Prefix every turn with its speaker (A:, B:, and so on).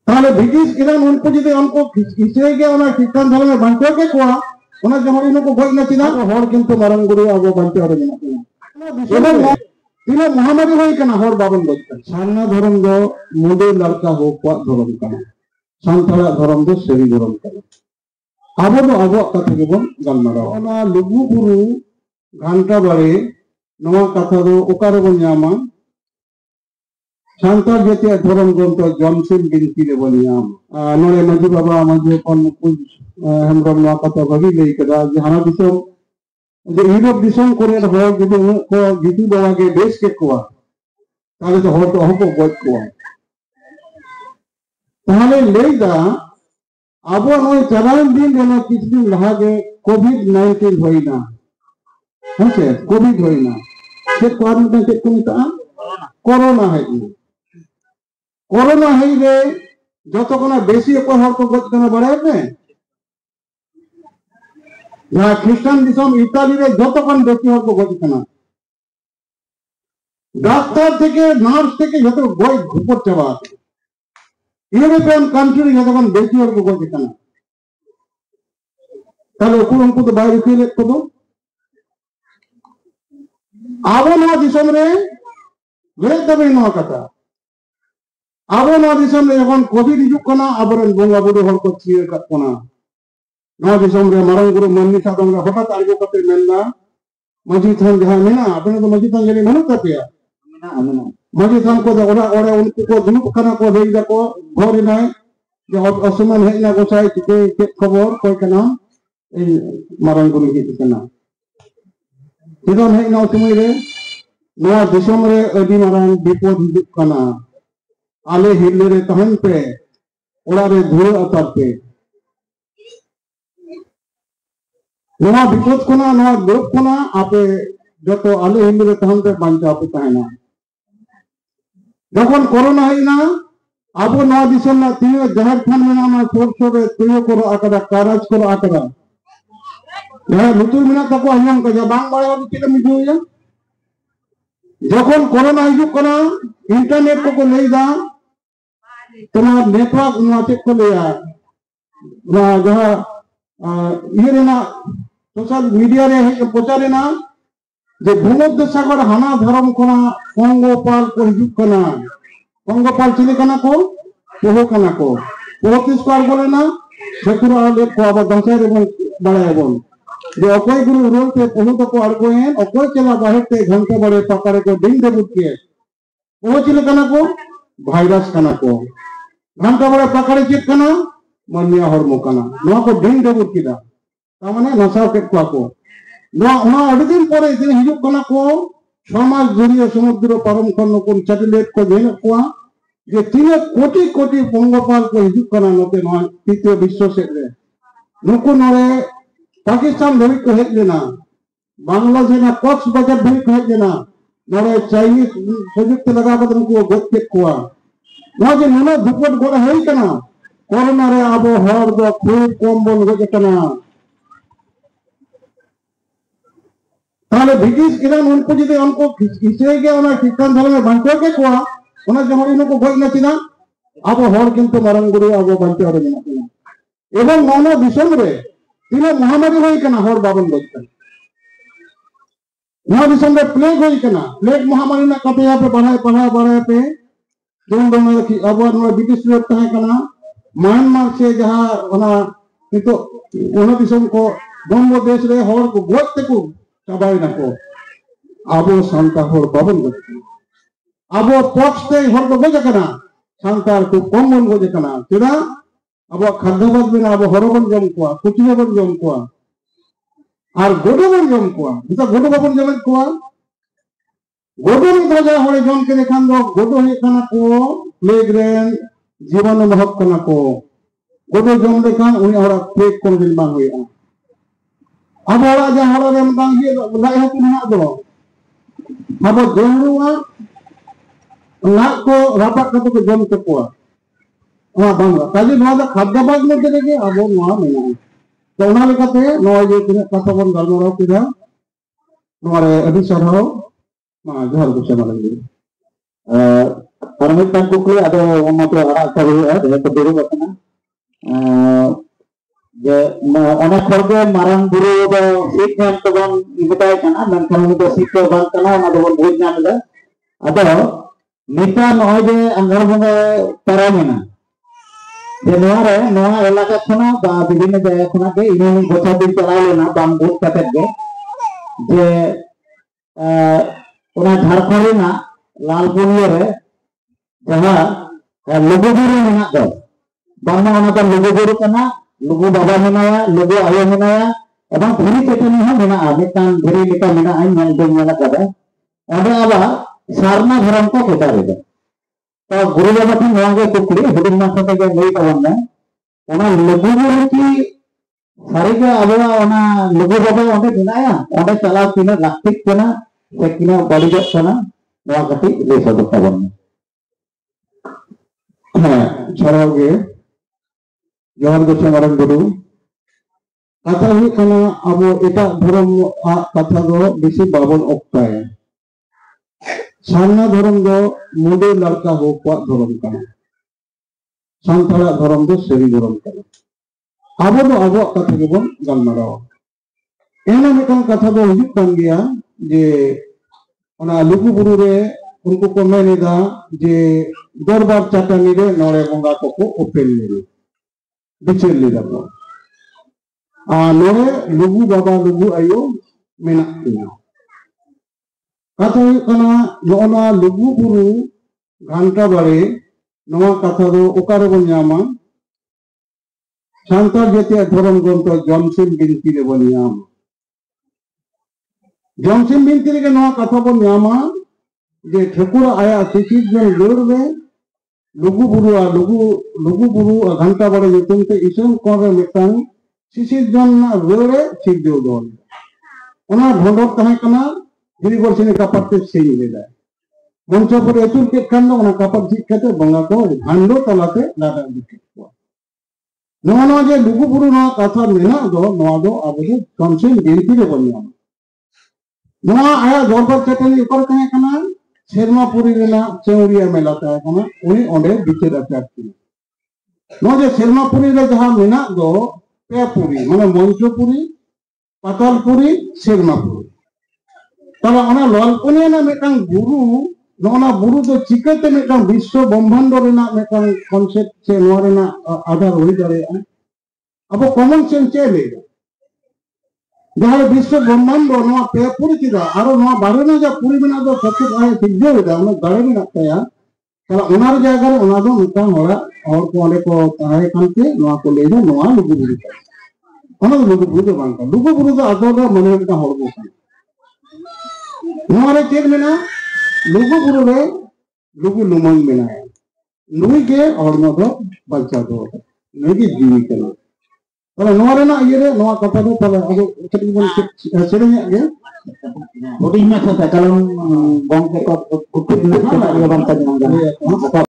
A: তাহলে British Iran उनको যদি उनको ইসরায়েল কে ওনা খ্রিস্টান ধর্মে বাঁচাও কে কোয়া ওনা যখন ইनको গই না চিনা হর কিন্তু মারং গুরু আবো বাঁচতে হবে না এবং তিন মহামারী হই কেনা হর বাবন গজতে সান্না ধর্ম দো মোদে লড়কা হো কোয়া ধর্ম কানা সান্তাড়া ধর্ম দো সেরি ধর্ম কানা আবো দো আবো কথা গেবন গালমারা ওনা লুগু গুরু ঘন্টা বাড়ে নয়া কথা দো ওকারে বন ᱧᱟᱢᱟ सान्तार जातीय धर्म ग्रंथ जमसेन बिनती रे बन ᱧᱟᱢ नोरे माजी बाबा माजी पन हेमरम नवा कथा भागी लई कदा जे हाना दिसम जे यूरोप दिसम करे हो जदि को जीतू बाबा के देश के कोआ ताले तो हो को गज कोआ ताले लेदा आबो नय चलान दिन देना किछ दिन लहा के कोविड-19 होइना हसे कोविड होइना से क्वारंटाइन के कोता कोरोना है कोरोना है रे যতক্ষণ বেশি অপর হর কো গজ কেন বাড়াবে না খ্রিস্টান দিশম ইতালি রে যতক্ষণ বেশি হর কো গজ কেন ডাক্তার থেকে নার্স থেকে যত গজ উপর চাবা ইউরোপিয়ান কান্ট্রি যতক্ষণ বেশি হর কো গজ কেন তাহলে উनको তো বাইরে ফেলে কত আবো না দিশম রে গরে তবে নয়া কথা আবো নয়া দিশম রে যখন কোভিড হিজুক কানা আবরন বঙ্গা বুড়ো হল কো চিয়ে কানা নয়া দিশম রে মারং গুরু মন্নি সাদম রে হঠাৎ আগে কতে মেলনা মাঝি থান যাহা মেনা আপনি তো মাঝি থান জানি মনে তাপিয়া মাঝি থান কো ওরা ওরা उनको को दुनुक खाना को देई जाको ঘরে নাই যে অসমান হেনা গোসাই কে খবর কই কেনা এই মারং গুরু কি কেনা এদন হেনা সময় রে नवा दिसम रे अडी मारांग विपद हिजुक काना आले हिरले रे तहन पे ओड़ा रे धुर अतर पे नवा विपद कोना नवा दुख कोना आपे जतो आले हिरले रे तहन पे बांचा पे ताहेना जखन कोरोना हइना आबो नवा दिसम ना तियो जहर खान में ना छोट छोट तियो करो आकड़ा कारज करो आकड़ा यह लुतुर मिना तको हम का बांग बाड़े के मिजुया যখন করোনা হিজুক কানা ইন্টারনেট को ले दा তোমার নেটওয়ার্ক নাতে को लेया না যাহা ये रे ना সোশ্যাল মিডিয়া রে প্রচারে না যে ভূমধ্যসাগর হানা ধরম কোনা পঙ্গপাল को হিজুক কানা পঙ্গপাল চিনি কানা को পোহ কানা को পোহ কিসকার বলে না সেকুরা হলে को আবার দশার এবং বাড়ায় বল जो अकोय गुरु रोल पे पहुंच को अड़गोएन अकोय चला बाहर पे घंटे बड़े पकड़े को दिन दे बुट के पहुंच ले कना को वायरस कना को घंटा बड़े पकड़े चित कना मनिया हरमो कना नो को दिन दे बुट किदा ता माने नसाव के को नो ओना अडी दिन परे दिन हिजुक कना को समाज जरिए समुद्र परम खन को सैटेलाइट को देन को जे 3 कोटी कोटी पंगपाल को हिजुक कना नते नो तृतीय विश्व से रे नुको नरे पाकिस्तान धरी को हेज लेना बांग्लादेश ना कॉक्स बजट धरी को हेज लेना नरे चाइनीज संयुक्त लगा कर उनको गोद के कुआ ना जे ननो दुपट गोरा है कना कोरोना रे आबो हर दो खूब कम बन गए कना ताले ब्रिटिश इरान उनको যদি उनको ইসরায়েল কে ওনা খ্রিস্টান ধর্মে বাঁচাও কে কোয়া ওনা যখন ইनको গই না চিনা আবো হর কিন্তু মারং গুরু আবো বাঁচতে হবে না এবং ননা দিশম রে तीन महामारी हुई कना हर बाबन गजते नवा दिसम रे प्लेग हुई कना प्लेग महामारी ना कते यहाँ पे बढ़ाए पे जोन दोनों की अब नवा ब्रिटिश लोग तहे कना म्यांमार से जहाँ ओना तो ओना दिसम को बंगो देश रे हर को गोते को चबाई ना को आबो सांता हर बाबन गजते आबो पक्ष ते हर को गज कना सांतार को कम बन गज कना चेदा अब खाद्याभ्यास बिना अब हरबन जम कोआ कुचियाबन जम कोआ और गोडोबन जम कोआ बिता गोडोबन जम कोआ गोडो में राजा हरे जम के देखान दो गोडो हे कना को प्लेग रेन जीवन महक कना को गोडो जम देखान उनी हरा प्लेग कोन दिन बांग होया अब हरा जा हरा रेन बांग ये लाई हो ना दो अब जमरुआ ना को रापा कतो को जम के कोआ हाँ बांगा ताजी नवादा खाद्याभ्यास में देखे अब नवा मेना तो उना लेकाते नवा जे तिना कथा बन गलमराव किदा नवारे अभी सरहाव मा जहर गुसे मालंगी
B: Permit dan kukli ada umat orang kari ada kediri bakana. Je onak korga marang buru ada seat yang terbang ibadah kana dan kalau itu seat terbang kana ada pun buatnya ada nita noy je anggar bunga paramena. Je noa elaka kana ba bibina jaya kana ke ini gota din chalai lena bambut katet ge je ona Jharkhand na Lalpunia re जहाँ लोगों गुरु मेना दो बांग्ला वाला तो लोगों गुरु करना लोगों बाबा मेनाया लोगों आयो मेनाया एवं धीरे चेतनी है मेना आगे तान धीरे लेकर मेना आई नल दो मेना कदा अबे आबा सारना धर्म को केटा रे तो गुरु बाबा की नवागे कुकड़ी हुडिंग मास्टर के नहीं तवन्ना ओना लोगों गुरु की सारे के आबा ओना लोगों बाबा ओंडे मेनाया ओंडे चला किना लाक्टिक कना से किना बड़ी जट कना नवा कटी ले सदो तवन्ना छाड़ाओ गे जवान गोसे मारन गुरु कथा हुई कना अब एटा धर्म कथा दो बेसी बाबन ऑक्टाय सारना धर्म दो मुंडे लड़का हो को धर्म कना सांथाला धर्म दो सेरी धर्म कना अब कथा के बन गलमाराओ एना मिटन कथा दो हिजुक कान गया जे ओना लुगु बुरु रे उनको को मेनेदा जे दरबार चाटानी रे नोरे बंगा को ओपन ले बिचेल ले दबो नोरे लुगु बाबा लुगु आयो मेना किना कथा कना नोना लुगु बुरु घंटा बारे नवा कथा दो ओकारे बन ᱧᱟᱢᱟ सांतार जेते धर्म ग्रंथ जमसिम बिनती रे बन ᱧᱟᱢᱟ जमसिम बिनती रे नवा कथा बन ᱧᱟᱢᱟ जे ठकुरा आया शिशिर जन लोड़ में लुगु बुरु घंटा बड़े युतुम ते इसम कोरे मितान शिशिर जन ना रोड़े ठीक देव दोन ओना भंडोर तहे कना हिरी वर्षिनी कपट ते सेई लेदा मंचपुर एतुर के कन्न ओना कपट ठीक कते बंगा को भांडो तलाते लादा दिके नोनो जे लुगु बुरु ना कथा मेना दो नोआ दो आबे कमसिन बिनती रे बनिया नोआ आया दरबार चटनी ऊपर तहे कना शेरमापुरी रेना चेउरिया मेला तहे कना उनी ओंडे बिचेर अटाकी नो जे शेरमापुरी रे जहां मेना दो पेपुरी माने मंचपुरी पातालपुरी शेरमापुरी तबे ओना ललपुनी ना मेटांग गुरु नोना बुरु तो चिकते मेटांग विश्व ब्रह्मांड रेना मेटांग कॉन्सेप्ट से नोआ रेना आधार होई दारे अब कॉमन सेंस चले जहां विश्व ब्रह्मांड नोआ पेपुरी चिदा आरो नोआ बारे ना जा पूरी बना दो सब कुछ आए सिद्धे हो जाए गड़े में लगता है तला उनार जायगा रे उना दो मिटांग होड़ा और को ओंडे को ताहे कानते नोआ को ले दो नोआ लुगु बुरु ओना लुगु बुरु दो बांका लुगु बुरु दो आदो दो मने मिटा होड़बो कान नोआ रे चेक मेना लुगु बुरु रे लुगु लुमन मेना है नुई के होड़नो दो बच्चा दो नुई की जीवी कना तला नोआ रे ना ये रे नोआ कथा दो तला अब कटी बन सेरेnya ge Budi masa kalau gong ke kok kutu itu kita dia bantah jangan